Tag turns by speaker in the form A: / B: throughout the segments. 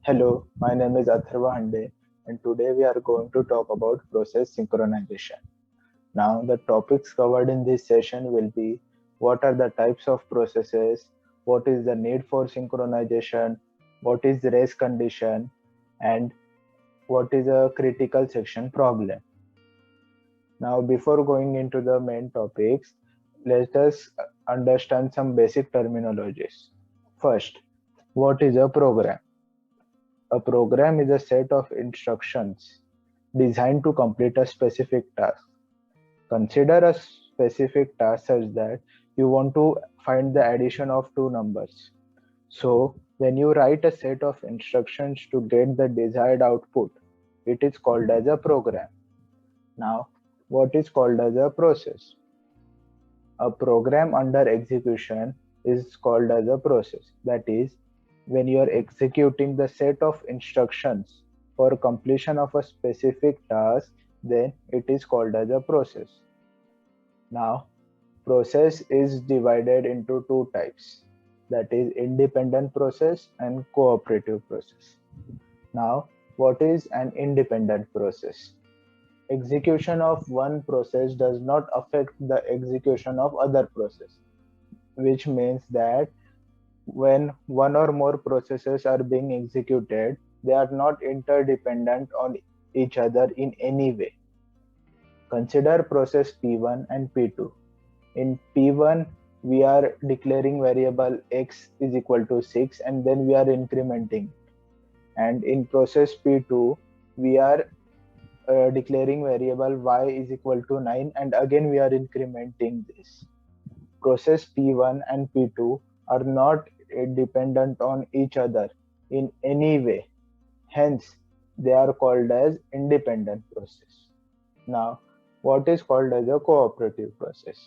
A: Hello, my name is Atharva Hande, and today we are going to talk about process synchronization. Now, the topics covered in this session will be what are the types of processes, what is the need for synchronization, what is the race condition, and what is a critical section problem. Now, before going into the main topics, let us understand some basic terminologies. First, what is a program? A program is a set of instructions designed to complete a specific task. Consider a specific task such that you want to find the addition of two numbers. So, when you write a set of instructions to get the desired output, it is called as a program. Now, what is called as a process? A program under execution is called as a process. That is, when you are executing the set of instructions for completion of a specific task, then it is called as a process. Now, process is divided into two types, that is independent process and cooperative process. Now, what is an independent process? Execution of one process does not affect the execution of other process, which means that when one or more processes are being executed, they are not interdependent on each other in any way. Consider process P1 and P2. In P1, we are declaring variable x is equal to 6 and then we are incrementing. And in process P2, we are declaring variable y is equal to 9 and again we are incrementing this. Process P1 and P2 are not dependent on each other in any way. Hence, they are called as independent process. Now, what is called as a cooperative process?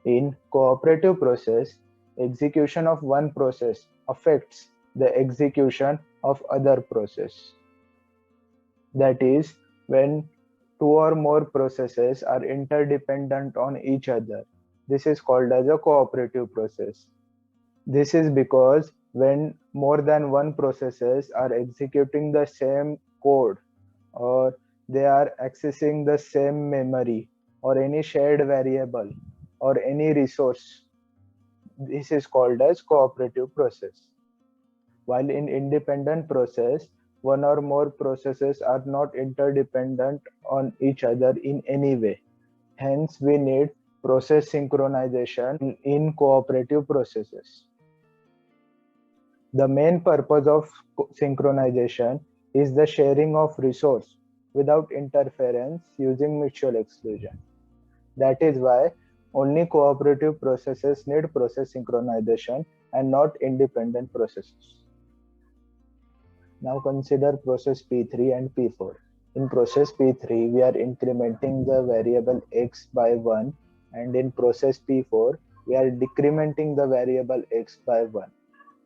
A: In cooperative process, execution of one process affects the execution of other process. That is, when two or more processes are interdependent on each other, this is called as a cooperative process. This is because when more than one processes are executing the same code or they are accessing the same memory or any shared variable or any resource, this is called as cooperative process. While in independent process, one or more processes are not interdependent on each other in any way. Hence, we need process synchronization in cooperative processes. The main purpose of synchronization is the sharing of resource without interference using mutual exclusion. That is why only cooperative processes need process synchronization and not independent processes. Now consider process P3 and P4. In process P3, we are incrementing the variable x by 1, and in process P4, we are decrementing the variable x by 1.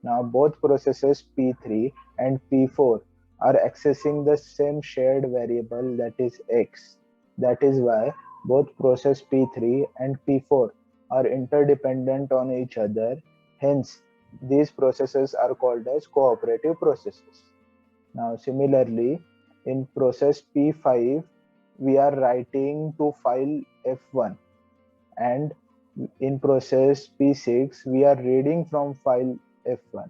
A: Now both processes P3 and P4 are accessing the same shared variable, that is x. That is why both process P3 and P4 are interdependent on each other. Hence, these processes are called as cooperative processes. Now similarly, in process P5, we are writing to file F1, and in process P6, we are reading from file F1.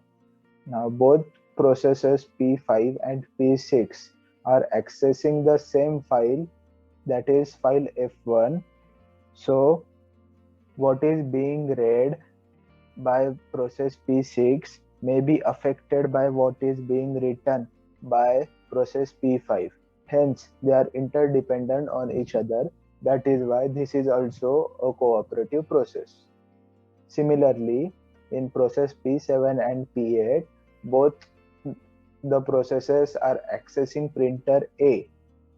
A: Now both processes P5 and P6 are accessing the same file, that is file F1. So what is being read by process P6 may be affected by what is being written by process P5. Hence, they are interdependent on each other. That is why this is also a cooperative process. Similarly, in process P7 and P8, both the processes are accessing printer A.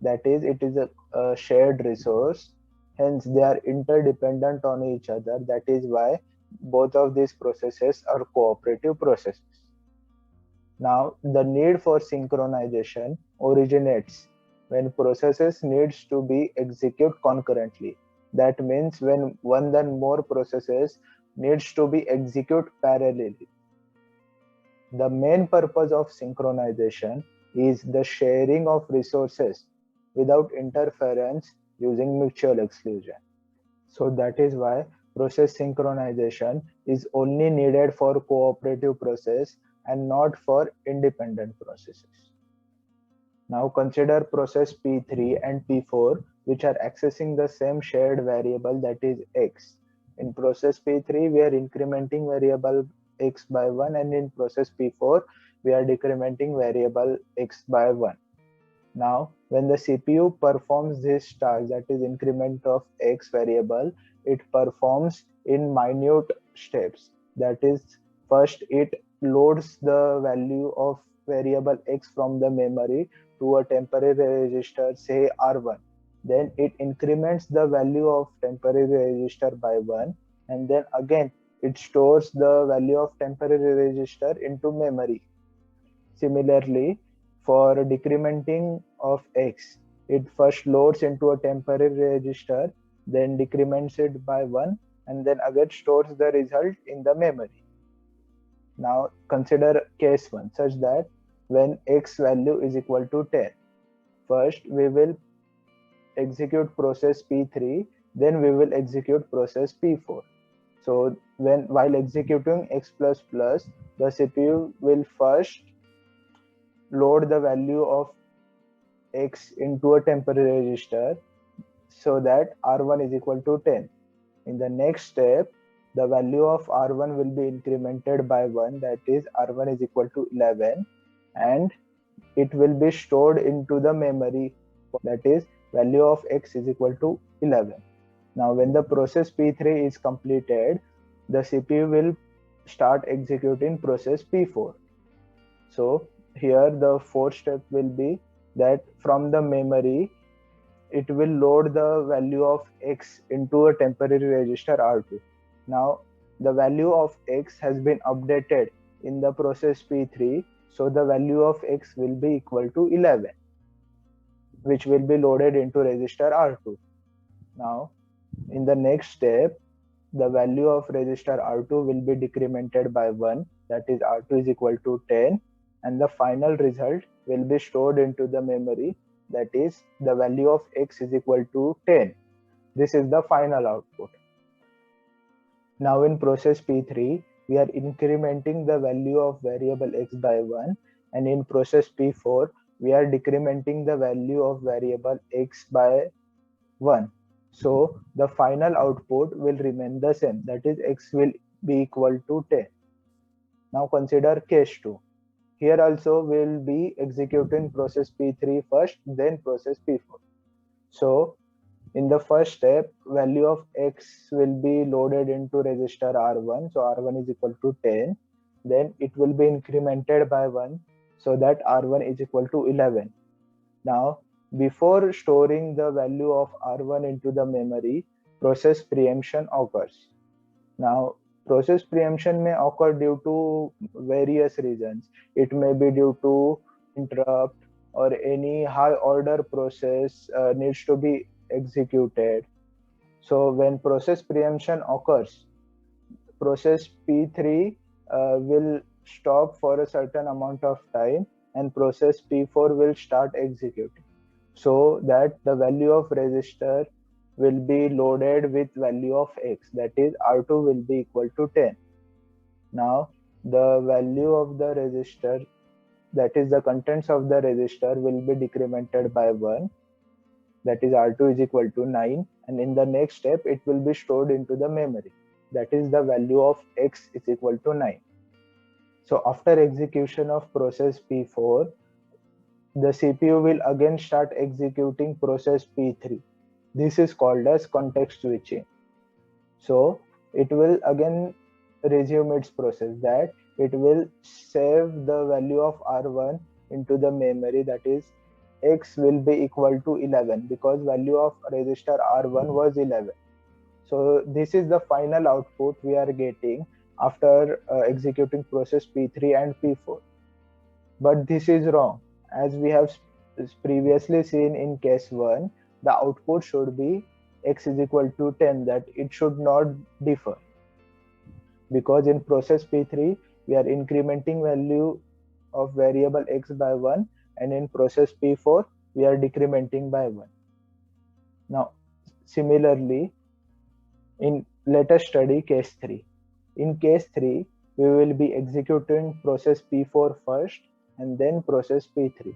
A: That is, it is a shared resource. Hence, they are interdependent on each other. That is why both of these processes are cooperative processes. Now, the need for synchronization originates when processes needs to be executed concurrently. That means when one than more processes needs to be executed parallelly. The main purpose of synchronization is the sharing of resources without interference using mutual exclusion. So that is why process synchronization is only needed for cooperative process and not for independent processes. Now consider process P3 and P4 which are accessing the same shared variable, that is x. In process P3 we are incrementing variable x by 1, and in process P4 we are decrementing variable x by 1. Now when the CPU performs this task, that is increment of x variable, it performs in minute steps. That is, first it loads the value of variable x from the memory to a temporary register, say R1. Then it increments the value of temporary register by 1, and then again it stores the value of temporary register into memory. Similarly, for decrementing of x, it first loads into a temporary register, then decrements it by 1, and then again stores the result in the memory. Now consider case 1 such that when x value is equal to 10, first we will execute process P3, then we will execute process P4. So while executing x++, the CPU will first load the value of x into a temporary register so that R1 is equal to 10. In the next step, the value of R1 will be incremented by 1, that is R1 is equal to 11, and it will be stored into the memory, that is value of x is equal to 11. Now when the process P3 is completed, the CPU will start executing process P4. So here the fourth step will be that from the memory it will load the value of x into a temporary register R2. Now the value of x has been updated in the process P3, so the value of x will be equal to 11, which will be loaded into register R2. Now in the next step, the value of register R2 will be decremented by 1, that is R2 is equal to 10, and the final result will be stored into the memory, that is the value of x is equal to 10. This is the final output. Now in process P3, we are incrementing the value of variable x by 1, and in process P4, we are decrementing the value of variable x by 1. So the final output will remain the same, that is x will be equal to 10. Now consider case 2. Here also we will be executing process P3 first, then process P4. So in the first step, value of x will be loaded into register R1, so R1 is equal to 10. Then it will be incremented by 1, so that R1 is equal to 11. Now before storing the value of R1 into the memory, process preemption occurs. Now process preemption may occur due to various reasons. It may be due to interrupt, or any high order process needs to be executed. So when process preemption occurs, process P3 will stop for a certain amount of time, and process P4 will start executing, so that the value of register will be loaded with value of x, that is R2 will be equal to 10. Now the value of the register, that is the contents of the register, will be decremented by 1, that is R2 is equal to 9, and in the next step it will be stored into the memory, that is the value of x is equal to 9. So after execution of process P4, the CPU will again start executing process P3. This is called as context switching. So it will again resume its process, that it will save the value of R1 into the memory, that is x will be equal to 11, because value of register R1 was 11. So this is the final output we are getting after executing process P3 and P4. But this is wrong. As we have previously seen in case 1, the output should be x is equal to 10, that it should not differ. Because in process P3, we are incrementing value of variable x by 1, and in process P4 we are decrementing by 1. Now similarly, let us study case 3. In case 3, we will be executing process P4 first and then process P3.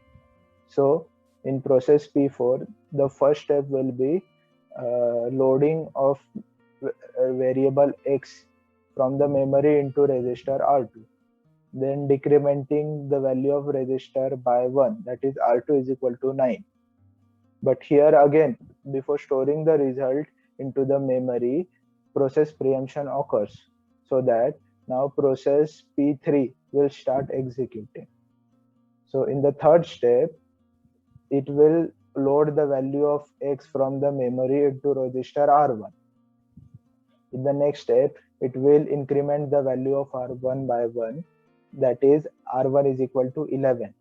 A: So in process P4, the first step will be loading of variable x from the memory into register R2. Then decrementing the value of register by 1, that is R2 is equal to 9. But here again, before storing the result into the memory, process preemption occurs, so that now process P3 will start executing. So in the third step, it will load the value of x from the memory into register R1. In the next step, it will increment the value of R1 by 1, that is R1 is equal to 11.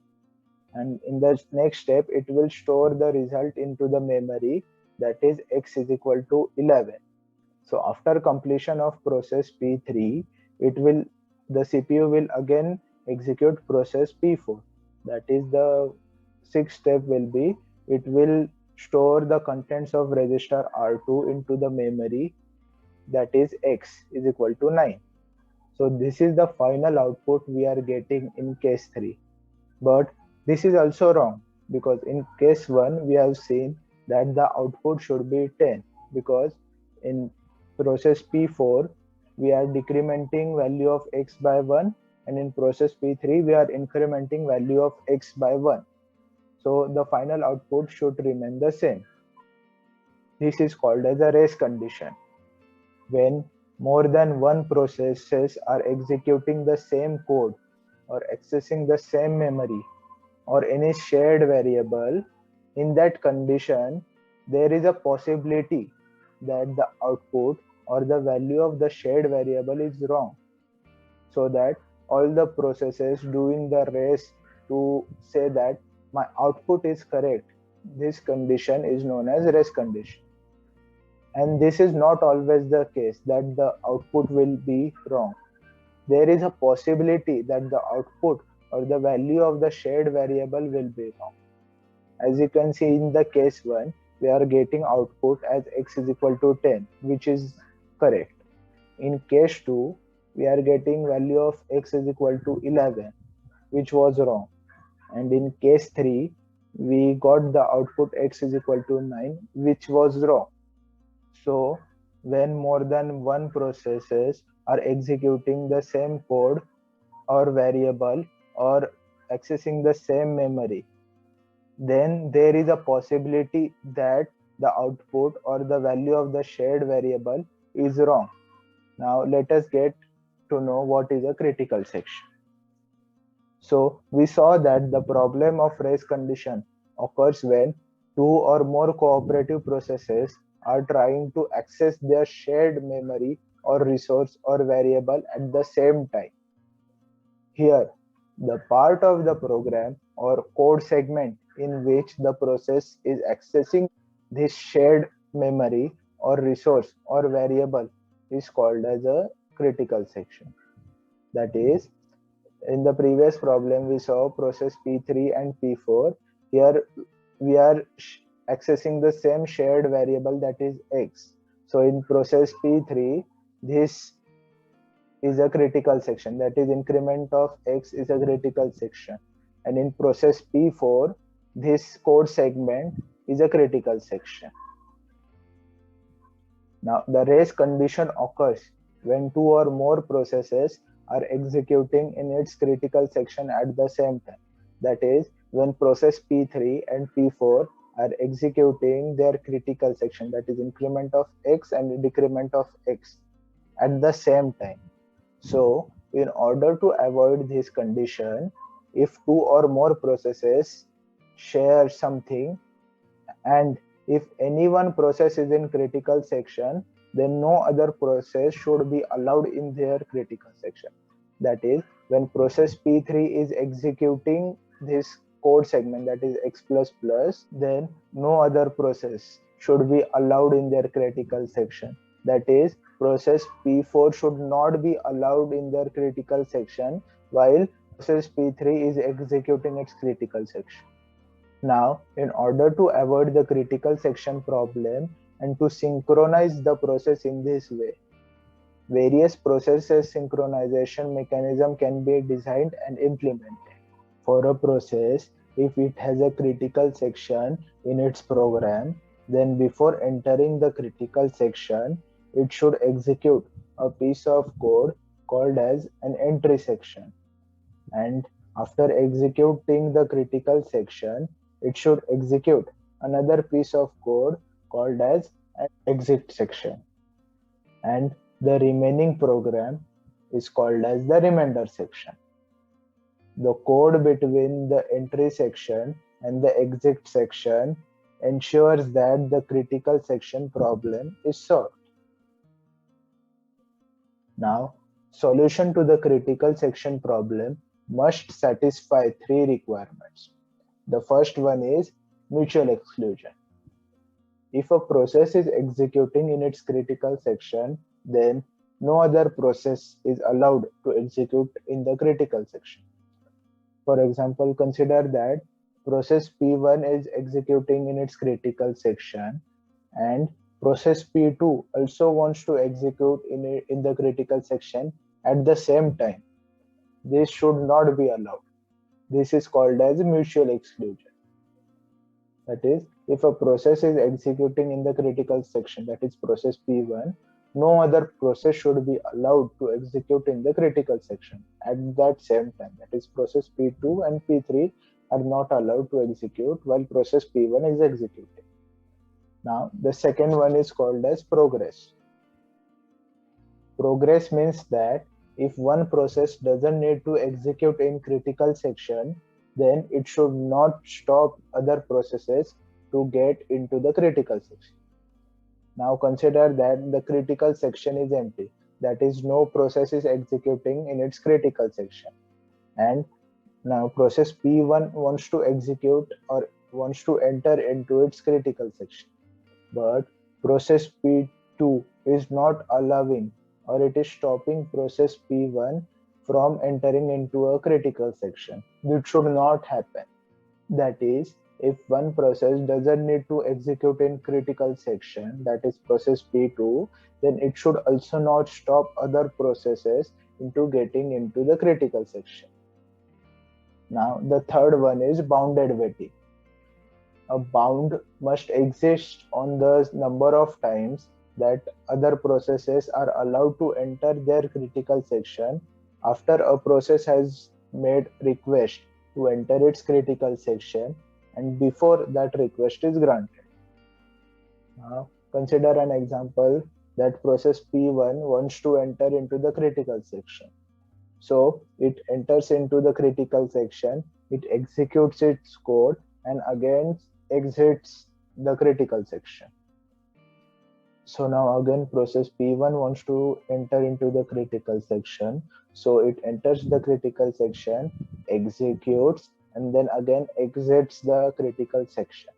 A: And in the next step, it will store the result into the memory, that is x is equal to 11. So after completion of process P3, the CPU will again execute process P4. That is the sixth step will be, it will store the contents of register R2 into the memory, that is x is equal to 9. So this is the final output we are getting in case 3. But this is also wrong, because in case 1 we have seen that the output should be 10, because in process P4 we are decrementing value of x by 1, and in process P3 we are incrementing value of x by 1. So the final output should remain the same. This is called as a race condition. When more than one processes are executing the same code or accessing the same memory or any shared variable, in that condition, there is a possibility that the output or the value of the shared variable is wrong. So that all the processes doing the race to say that my output is correct, this condition is known as race condition. And this is not always the case that the output will be wrong. There is a possibility that the output or the value of the shared variable will be wrong. As you can see in the case 1, we are getting output as x is equal to 10, which is correct. In case 2, we are getting value of x is equal to 11, which was wrong. And in case 3, we got the output x is equal to 9, which was wrong. So when more than one processes are executing the same code or variable or accessing the same memory, then there is a possibility that the output or the value of the shared variable is wrong. Now let us get to know what is a critical section. So we saw that the problem of race condition occurs when two or more cooperative processes are trying to access their shared memory or resource or variable at the same time. Here, the part of the program or code segment in which the process is accessing this shared memory or resource or variable is called as a critical section. That is, in the previous problem we saw process P3 and P4. Here we are accessing the same shared variable, that is x. So in process P3, this is a critical section, that is increment of x is a critical section. And in process P4, this code segment is a critical section. Now the race condition occurs when two or more processes are executing in its critical section at the same time. That is, when process P3 and P4 are executing their critical section, that is increment of x and decrement of x at the same time. So in order to avoid this condition, if two or more processes share something, and if any one process is in critical section, then no other process should be allowed in their critical section. That is, when process P3 is executing this code segment, that is x++, then no other process should be allowed in their critical section. That is, process P4 should not be allowed in their critical section while process P3 is executing its critical section. Now, in order to avoid the critical section problem and to synchronize the process in this way, various processes synchronization mechanism can be designed and implemented. For a process, if it has a critical section in its program, then before entering the critical section, it should execute a piece of code called as an entry section. And after executing the critical section, it should execute another piece of code called as an exit section. And the remaining program is called as the remainder section. The code between the entry section and the exit section ensures that the critical section problem is solved. Now, solution to the critical section problem must satisfy three requirements. The first one is mutual exclusion. If a process is executing in its critical section, then no other process is allowed to execute in the critical section. For example, consider that process P1 is executing in its critical section and process P2 also wants to execute in the critical section at the same time. This should not be allowed. This is called as mutual exclusion. That is, if a process is executing in the critical section, that is process P1, no other process should be allowed to execute in the critical section at that same time. That is, process P2 and P3 are not allowed to execute while process P1 is executing. Now, the second one is called as progress. Progress means that if one process doesn't need to execute in critical section, then it should not stop other processes to get into the critical section. Now consider that the critical section is empty. That is, no process is executing in its critical section. And now process P1 wants to execute or wants to enter into its critical section. But process P2 is not allowing or it is stopping process P1 from entering into a critical section. This should not happen. That is, if one process doesn't need to execute in critical section, that is process P2, then it should also not stop other processes into getting into the critical section. Now, the third one is bounded waiting. A bound must exist on the number of times that other processes are allowed to enter their critical section after a process has made request to enter its critical section and before that request is granted. Now, consider an example that process P1 wants to enter into the critical section. So it enters into the critical section, it executes its code and again exits the critical section. So now again process P1 wants to enter into the critical section. So it enters the critical section, executes, and then again exits the critical section.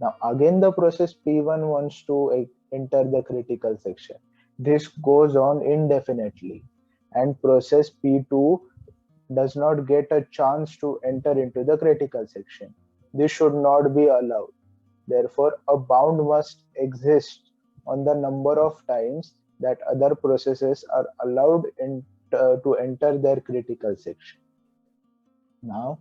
A: Now again the process P1 wants to enter the critical section. This goes on indefinitely and process P2 does not get a chance to enter into the critical section. This should not be allowed. Therefore, a bound must exist on the number of times that other processes are allowed to enter their critical section. Now,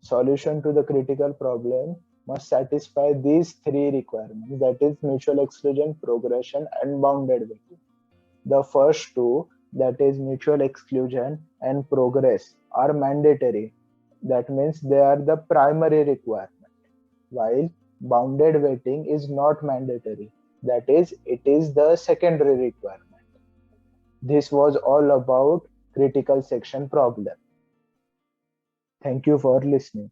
A: solution to the critical problem must satisfy these three requirements, that is mutual exclusion, progression, and bounded waiting. The first two, that is mutual exclusion and progress, are mandatory. That means they are the primary requirement, while bounded waiting is not mandatory. That is, it is the secondary requirement. This was all about critical section problem. Thank you for listening.